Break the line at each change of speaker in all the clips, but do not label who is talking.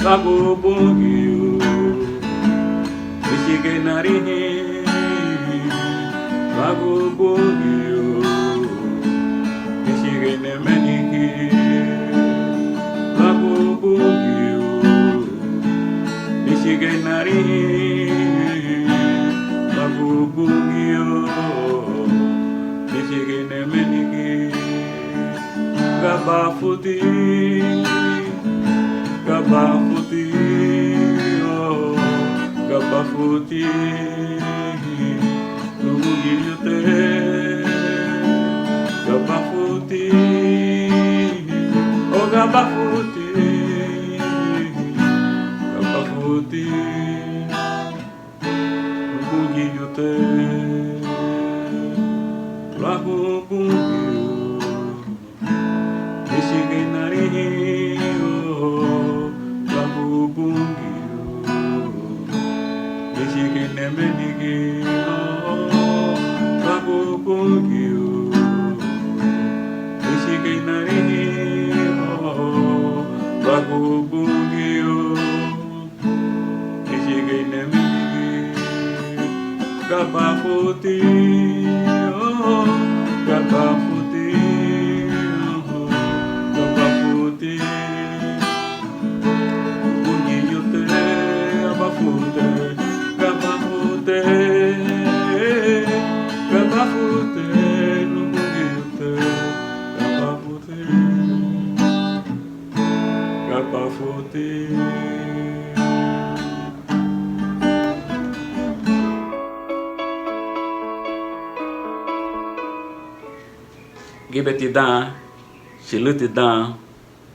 lago bungio Michigan narihi lago bungio Michigan meniki lago bungio Michigan narihi lago bungio Michigan meniki Gabafuti Gabafuti, oh, Gabafuti, Lugiliote, Gabafuti, oh, Gabafuti, Gabafuti, Lugiliote, Lahubungio, Nishigenari. Gabafuti, oh, Gabafuti, oh, Gabafuti, Bungiote, Gabafute, Gabafute, Gabafute, Bungiote, Gabafute, Gabafute. Gibeti dan, shiluti dan,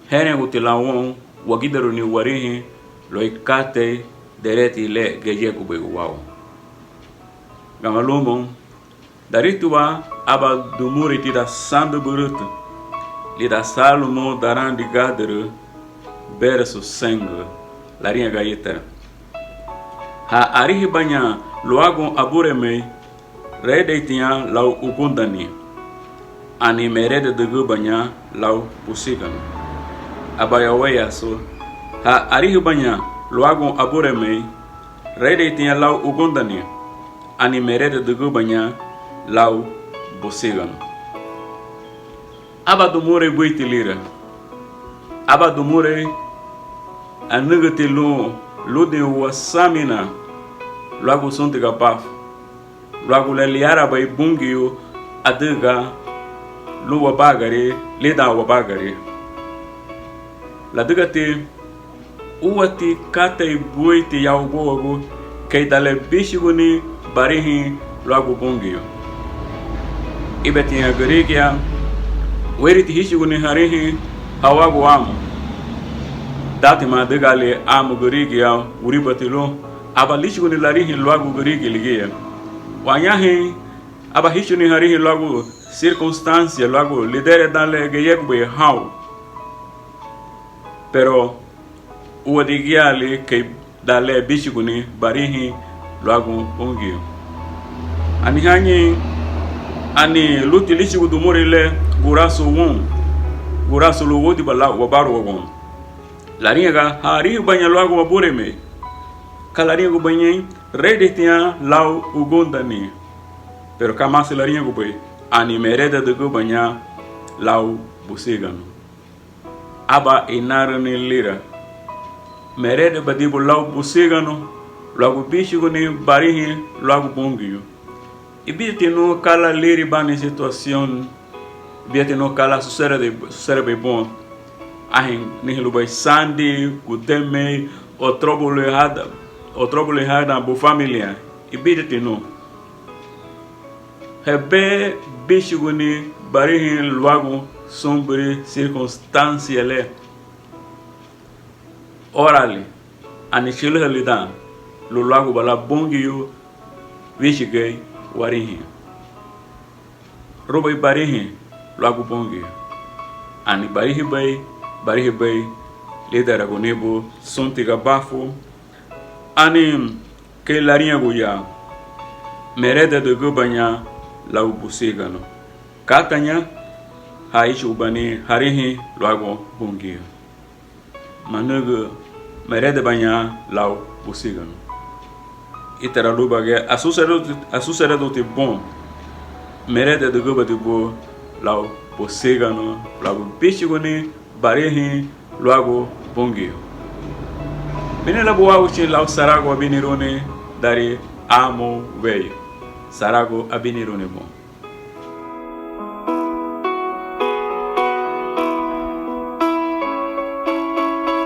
heren utilawon, wagidaru ni warihi, loikate, dereti le geje kube uwao. Gamalumon, daritua aba dumuri tida sandu burutu, lida salumo daran di gadere, bersu sengu, larinha gaita. Ha arihi banya, loagon abureme, redeitinha lau ugundani. Ani merede de gubanya lau pusigan. Abaya waya so ha arihi banya luagon abureme rede tinha lau ugondani. Ani merede de gubanya lau pusigan. Abadumure buitilira. Abadumure anugatilu ludin wasamina luago suntiga paf. Luago leliara bai bungio adiga lu wabagari lida wabagari la digati uwati kate buiti ya ugogo kay dale bishiguni barihi lagu bungio ibeti ya garigia weriti hishiguni harihi hawagu amu dati ma digale amu garigia uribatilu aba lishiguni larihi lagu garigi ligia wanyahi aba hishuni harihi lagu circunstancia luego lidere dale geyekbe how pero uodigiali ke dale bishiguni barihi luego ongio ani hanyi ani luti lishigu dumurile guraso won guraso lo wodi bala wabaru won laringa hari banya luego wabureme kalaringa banya redetia lau ugondani pero kamasi laringa gobe ani mereda de gubanya lau busigano aba inarani lira mereda badibu lau busigano lagu bishiguni barihi lagu bungio ibiti no kala liri bani situação biete no kala sucede bem bom ahin nihlu bai sandi kudeme o trouble errada bu família ibiti no hebe bishiguni barihin luago sobre circunstância le orali anichilo helida lu luago bala bongio bishigay warihin robai barihin luago bongio ani barihi bay lidera gonibo sontiga bafo ani ke larinha goya mereda de gubanya lau busigano katanya haichu bani harihi luago bongio manugo merede banha lau busigano. Itera lubage asusere do te bom merede do goba de bo lau busigano lau bichigoni barehi luago bongio. Menela boa uchi lau sarago abinirone dari amo veio. Sarago abinirone bom.